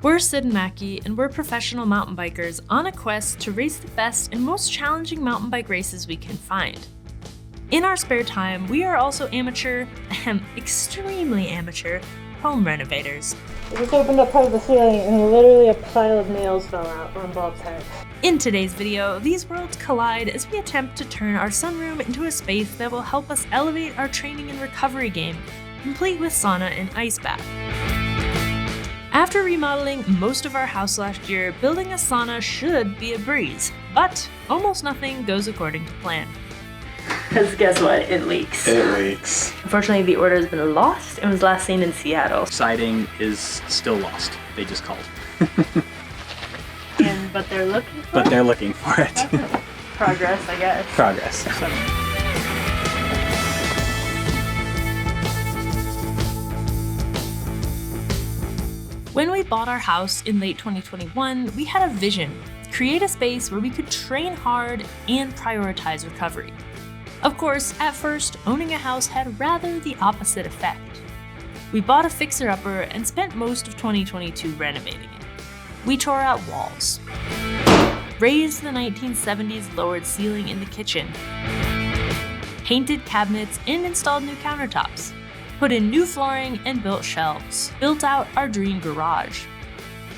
We're Sid and Mackie, and we're professional mountain bikers on a quest to race the best and most challenging mountain bike races we can find. In our spare time, we are also extremely amateur, home renovators. We just opened up part of the ceiling and literally a pile of nails fell out on Bob's head. In today's video, these worlds collide as we attempt to turn our sunroom into a space that will help us elevate our training and recovery game, complete with sauna and ice bath. After remodeling most of our house last year, building a sauna should be a breeze, but almost nothing goes according to plan. Because guess what? It leaks. It leaks. Unfortunately, the order has been lost and was last seen in Seattle. Siding is still lost. They just called. But they're looking for it? But they're looking for it. Progress, I guess. Progress. When we bought our house in late 2021, we had a vision: create a space where we could train hard and prioritize recovery. Of course, at first, owning a house had rather the opposite effect. We bought a fixer-upper and spent most of 2022 renovating it. We tore out walls, raised the 1970s lowered ceiling in the kitchen, painted cabinets and installed new countertops, put in new flooring and built shelves, built out our dream garage.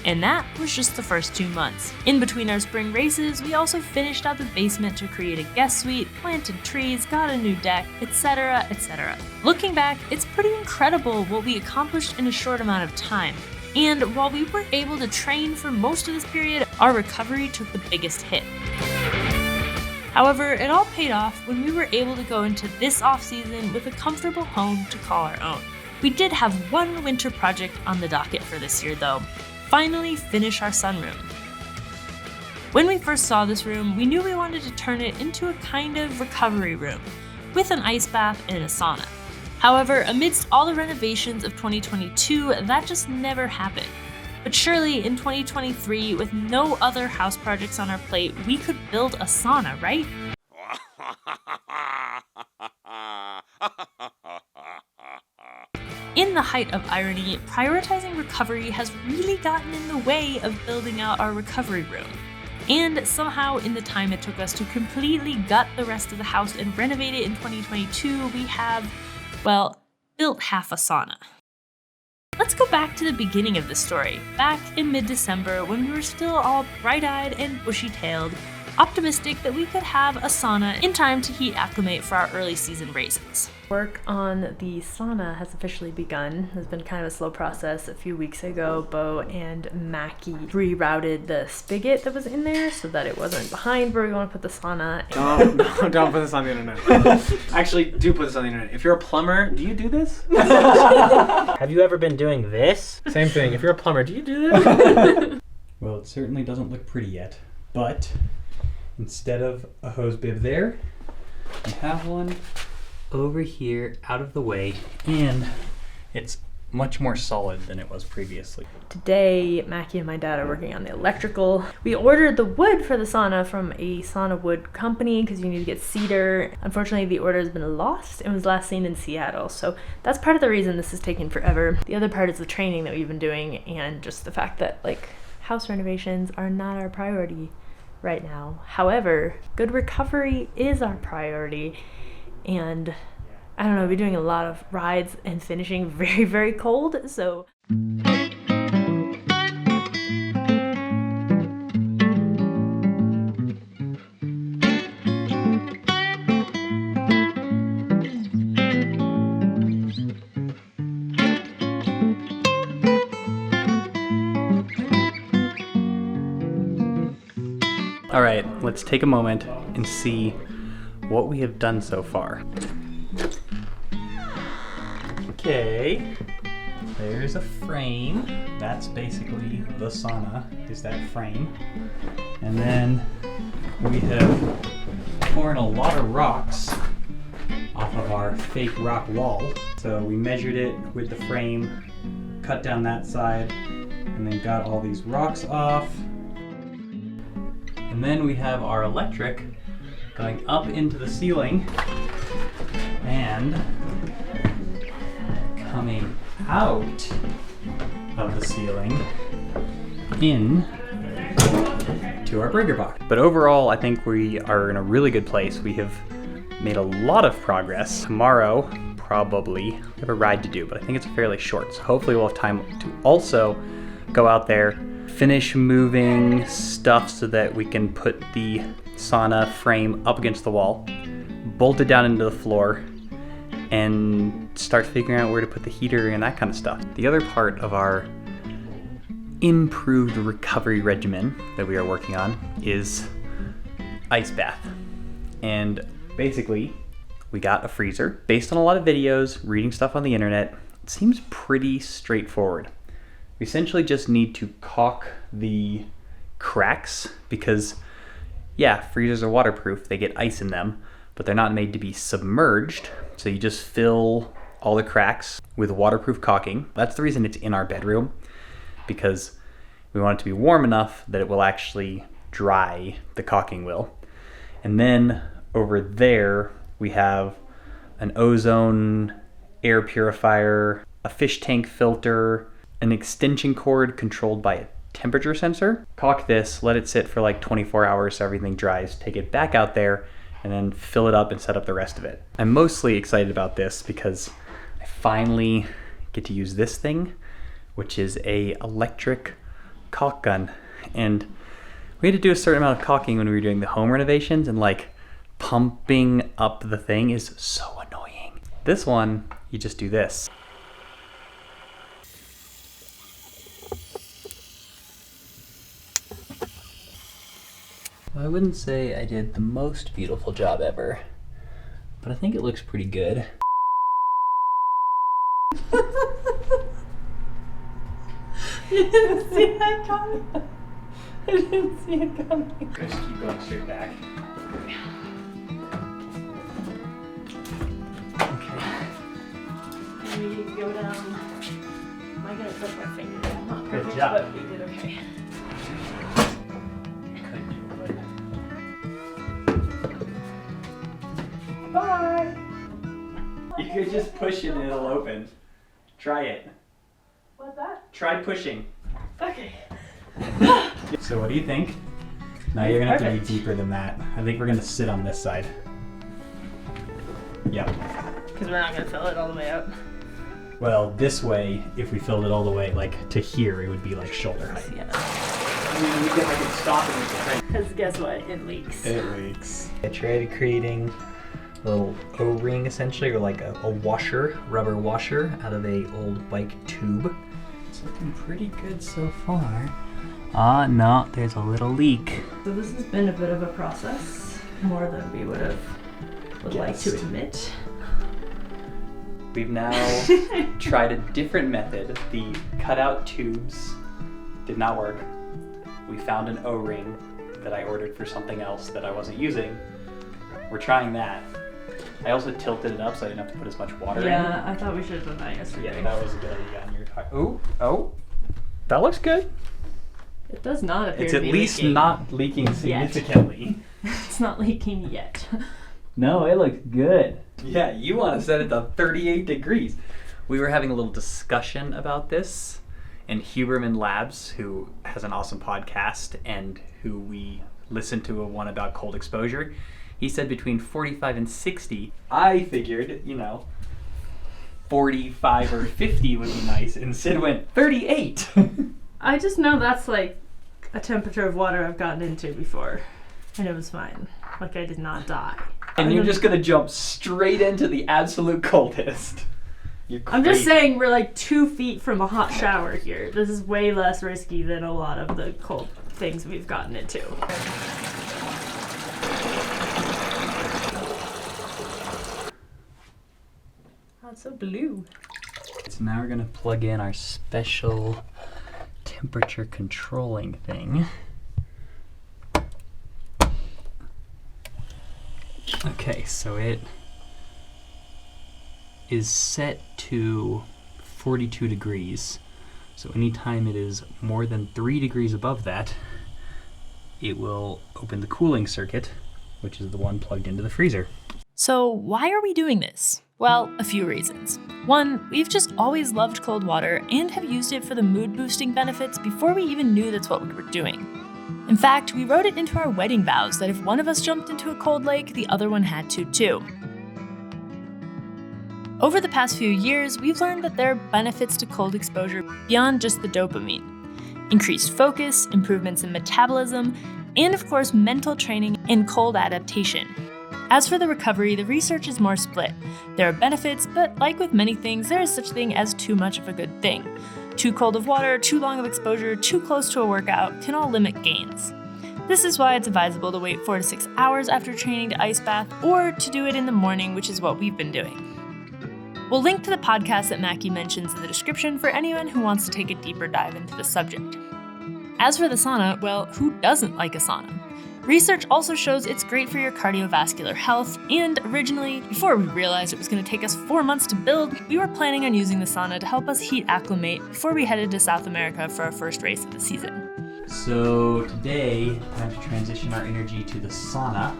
And that was just the first 2 months. In between our spring races, we also finished out the basement to create a guest suite, planted trees, got a new deck, etc., etc. Looking back, it's pretty incredible what we accomplished in a short amount of time. And while we were able to train for most of this period, our recovery took the biggest hit. However, it all paid off when we were able to go into this off-season with a comfortable home to call our own. We did have one winter project on the docket for this year though: finally finish our sunroom. When we first saw this room, we knew we wanted to turn it into a kind of recovery room, with an ice bath and a sauna. However, amidst all the renovations of 2022, that just never happened. But surely in 2023, with no other house projects on our plate, we could build a sauna, right? In the height of irony, prioritizing recovery has really gotten in the way of building out our recovery room. And somehow, in the time it took us to completely gut the rest of the house and renovate it in 2022, we have, well, built half a sauna. Let's go back to the beginning of the story, back in mid-December when we were still all bright-eyed and bushy-tailed, optimistic that we could have a sauna in time to heat acclimate for our early season races. Work on the sauna has officially begun. It's been kind of a slow process. A few weeks ago, Bo and Mackie rerouted the spigot that was in there so that it wasn't behind where we want to put the sauna. Don't put this on the internet. Actually, do put this on the internet. If you're a plumber, do you do this? Have you ever been doing this? Same thing. If you're a plumber, do you do this? Well, it certainly doesn't look pretty yet, but instead of a hose bib there, we have one over here out of the way, and it's much more solid than it was previously. Today, Mackie and my dad are working on the electrical. We ordered the wood for the sauna from a sauna wood company because you need to get cedar. Unfortunately, the order has been lost and was last seen in Seattle, so that's part of the reason this is taking forever. The other part is the training that we've been doing and just the fact that house renovations are not our priority right now. However, good recovery is our priority. And I don't know, we're doing a lot of rides and finishing very, very cold, so. All right, let's take a moment and see what we have done so far. Okay, there's a frame. That's basically the sauna, is that frame. And then we have torn a lot of rocks off of our fake rock wall. So we measured it with the frame, cut down that side, and then got all these rocks off. And then we have our electric going up into the ceiling and coming out of the ceiling in to our breaker box. But overall, I think we are in a really good place. We have made a lot of progress. Tomorrow, probably, we have a ride to do, but I think it's fairly short. So hopefully we'll have time to also go out there, finish moving stuff so that we can put the sauna frame up against the wall, bolt it down into the floor, and start figuring out where to put the heater and that kind of stuff. The other part of our improved recovery regimen that we are working on is ice bath. And basically, we got a freezer. Based on a lot of videos, reading stuff on the internet, it seems pretty straightforward. We essentially just need to caulk the cracks because, yeah, freezers are waterproof, they get ice in them, but they're not made to be submerged. So you just fill all the cracks with waterproof caulking. That's the reason it's in our bedroom, because we want it to be warm enough that it will actually dry, the caulking will. And then over there, we have an ozone air purifier, a fish tank filter, an extension cord controlled by a temperature sensor. Caulk this, let it sit for like 24 hours so everything dries, take it back out there, and then fill it up and set up the rest of it. I'm mostly excited about this because I finally get to use this thing, which is a electric caulk gun. And we had to do a certain amount of caulking when we were doing the home renovations, and like pumping up the thing is so annoying. This one, you just do this. I wouldn't say I did the most beautiful job ever, but I think it looks pretty good. You didn't see that coming. I didn't see it coming. Just keep going straight back. And we can go down. Am I gonna clip my finger? I'm not Good perfect, job. but we did okay. Bye. You could just push it and it'll open. Try it. What's that? Try pushing. Okay. So what do you think? Now you're gonna have to Perfect. be deeper than that. I think we're gonna sit on this side. Yep. Because we're not gonna fill it all the way up. Well, this way, if we filled it all the way, like to here, it would be like shoulder height. Yeah. I mean, we get like it stopping with the frame. Because guess what? It leaks. It leaks. I tried creating a little O-ring essentially, or like a washer, rubber washer out of a old bike tube. It's looking pretty good so far. Ah, no, there's a little leak. So this has been a bit of a process, more than we would like to admit. We've now tried a different method. The cutout tubes did not work. We found an O-ring that I ordered for something else that I wasn't using. We're trying that. I also tilted it up so I didn't have to put as much water in. Yeah, I thought we should have done that yesterday. Yeah, that was a good idea on your part. Oh, that looks good. It does not appear It's to at be least leaking. not leaking significantly. It's not leaking yet. No, it looks good. Yeah, you want to set it to 38 degrees. We were having a little discussion about this, and Huberman Labs, who has an awesome podcast and who we listened to one about cold exposure, he said between 45 and 60. I figured, 45 or 50 would be nice, and Sid went 38. I just know that's like a temperature of water I've gotten into before, and it was fine. Like I did not die. And you're just gonna jump straight into the absolute coldest. You're I'm just crazy. saying we're like 2 feet from a hot shower here. This is way less risky than a lot of the cold things we've gotten into. Oh, it's so blue. So now we're gonna plug in our special temperature controlling thing. Okay, so it is set to 42 degrees. So anytime it is more than 3 degrees above that, it will open the cooling circuit, which is the one plugged into the freezer. So why are we doing this? Well, a few reasons. One, we've just always loved cold water and have used it for the mood-boosting benefits before we even knew that's what we were doing. In fact, we wrote it into our wedding vows that if one of us jumped into a cold lake, the other one had to too. Over the past few years, we've learned that there are benefits to cold exposure beyond just the dopamine. Increased focus, improvements in metabolism, and of course mental training and cold adaptation. As for the recovery, the research is more split. There are benefits, but like with many things, there is such thing as too much of a good thing. Too cold of water, too long of exposure, too close to a workout can all limit gains. This is why it's advisable to wait 4 to 6 hours after training to ice bath, or to do it in the morning, which is what we've been doing. We'll link to the podcast that Mackie mentions in the description for anyone who wants to take a deeper dive into the subject. As for the sauna, well, who doesn't like a sauna? Research also shows it's great for your cardiovascular health, and originally, before we realized it was going to take us 4 months to build, we were planning on using the sauna to help us heat acclimate before we headed to South America for our first race of the season. So today, time to transition our energy to the sauna.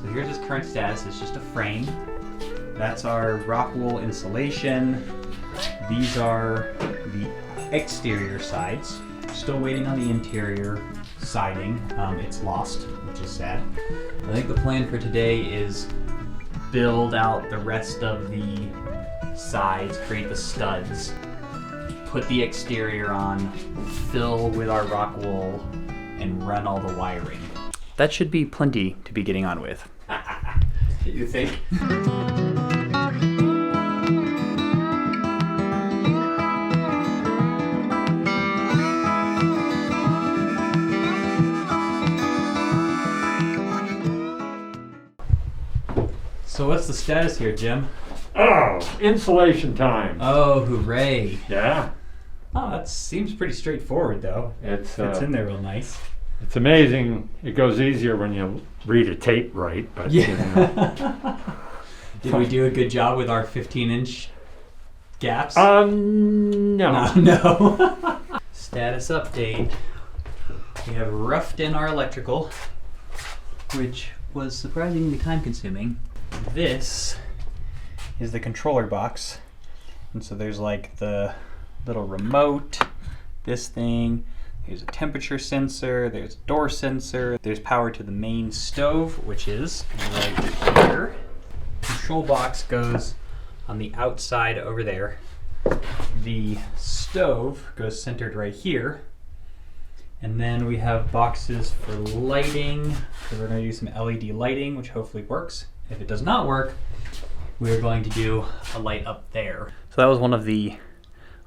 So here's its current status. It's just a frame. That's our rock wool insulation. These are the exterior sides. Still waiting on the interior siding. It's lost, which is sad. I think the plan for today is build out the rest of the sides, create the studs, put the exterior on, fill with our rock wool, and run all the wiring. That should be plenty to be getting on with. You think? So what's the status here, Jim? Oh, insulation time. Oh, hooray. Yeah, Oh, that seems pretty straightforward, though. it's Fits in there real nice. it's amazing. It goes easier when you read a tape right, but you know. Did we do a good job with our 15-inch gaps? No. No. Status update. We have roughed in our electrical, which was surprisingly time-consuming. This is the controller box, and so there's like the little remote, this thing, there's a temperature sensor, there's a door sensor, there's power to the main stove, which is right here. Control box goes on the outside over there. The stove goes centered right here. And then we have boxes for lighting. So we're going to do some LED lighting, which hopefully works. If it does not work, we're going to do a light up there. So that was one of the,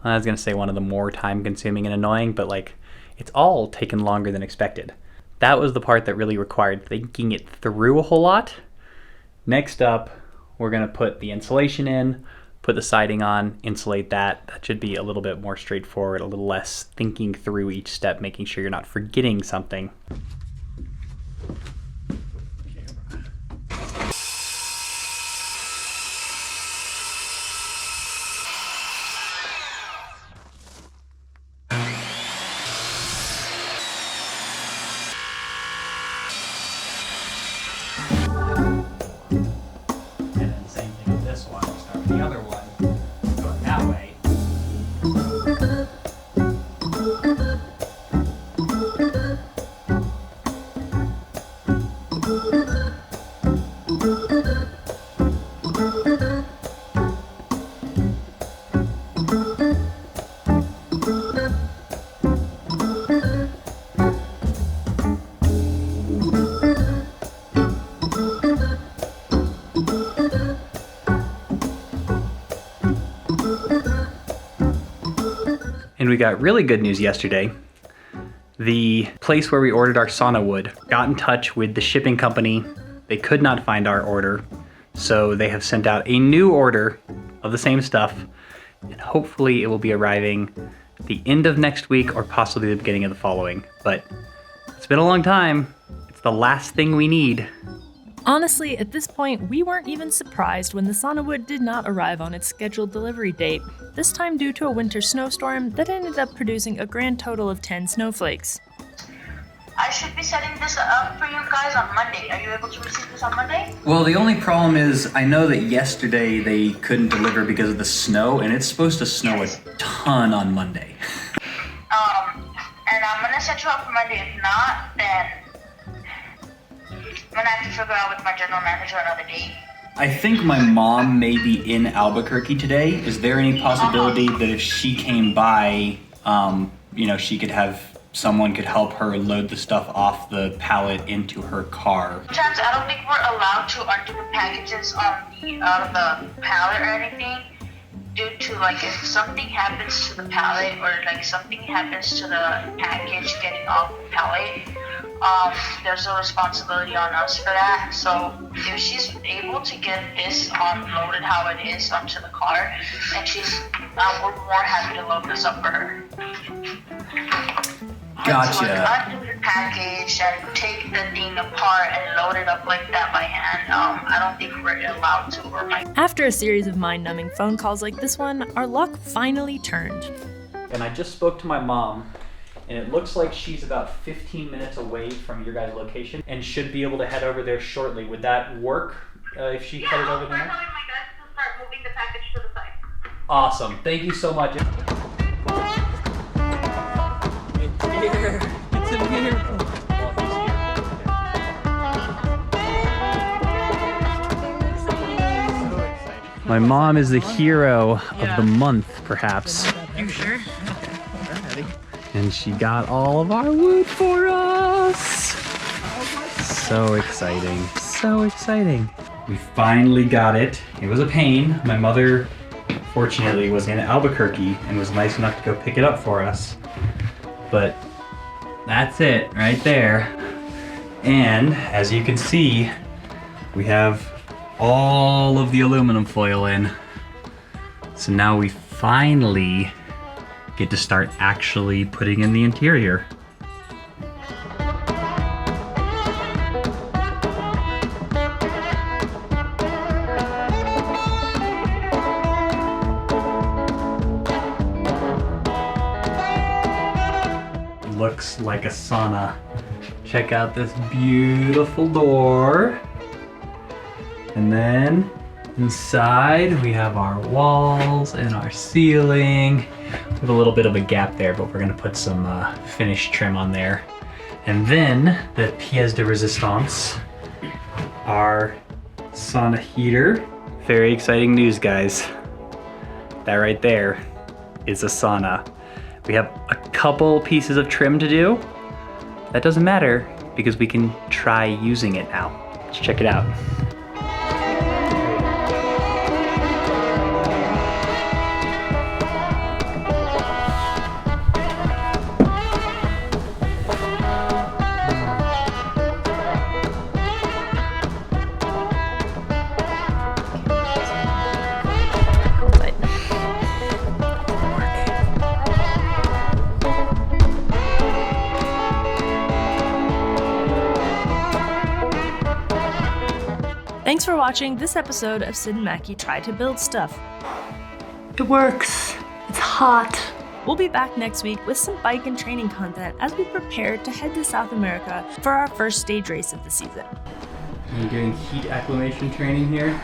I was going to say one of the more time consuming and annoying, but like it's all taken longer than expected. That was the part that really required thinking it through a whole lot. Next up, we're going to put the insulation in, put the siding on, insulate that. That should be a little bit more straightforward, a little less thinking through each step, making sure you're not forgetting something. And then the same thing with this one. Start with the other one, going that way. And we got really good news yesterday. The place where we ordered our sauna wood got in touch with the shipping company. They could not find our order, so they have sent out a new order of the same stuff, and hopefully it will be arriving the end of next week or possibly the beginning of the following. But it's been a long time. It's the last thing we need. Honestly, at this point, we weren't even surprised when the sauna wood did not arrive on its scheduled delivery date, this time due to a winter snowstorm that ended up producing a grand total of 10 snowflakes. I should be setting this up for you guys on Monday. Are you able to receive this on Monday? Well, the only problem is I know that yesterday they couldn't deliver because of the snow, and it's supposed to snow a ton on Monday. And I'm gonna set you up for Monday. If not, then I'm gonna have to figure out with my general manager another date. I think my mom may be in Albuquerque today. Is there any possibility that if she came by, she could have someone could help her load the stuff off the pallet into her car? Sometimes I don't think we're allowed to undo the packages out of the pallet or anything, due to like if something happens to the pallet or like something happens to the package getting off the pallet, there's a responsibility on us for that. So if she's able to get this unloaded how it is onto the car, and we're more happy to load this up for her. Gotcha. To undo the package and take the thing apart and load it up like that by hand, I don't think we're allowed to. After a series of mind-numbing phone calls like this one, our luck finally turned. And I just spoke to my mom, and it looks like she's about 15 minutes away from your guys' location and should be able to head over there shortly. Would that work if she headed over there? Yeah, I'll my guys to start moving the package to the side. Awesome. Thank you so much. It's in here. My mom is the hero of the month, perhaps. You sure? And she got all of our wood for us. So exciting. So exciting. We finally got it. It was a pain. My mother, fortunately, was in Albuquerque and was nice enough to go pick it up for us. But that's it right there. And as you can see, we have all of the aluminum foil in. So now we finally get to start actually putting in the interior. Looks like a sauna. Check out this beautiful door. And then inside we have our walls and our ceiling. We have a little bit of a gap there, but we're gonna put some finished trim on there. And then the pièce de résistance, our sauna heater. Very exciting news, guys. That right there is a sauna. We have a couple pieces of trim to do. That doesn't matter because we can try using it now. Let's check it out. Thanks for watching this episode of Sid and Mackie Try to Build Stuff. It works. It's hot. We'll be back next week with some bike and training content as we prepare to head to South America for our first stage race of the season. Are you doing heat acclimation training here?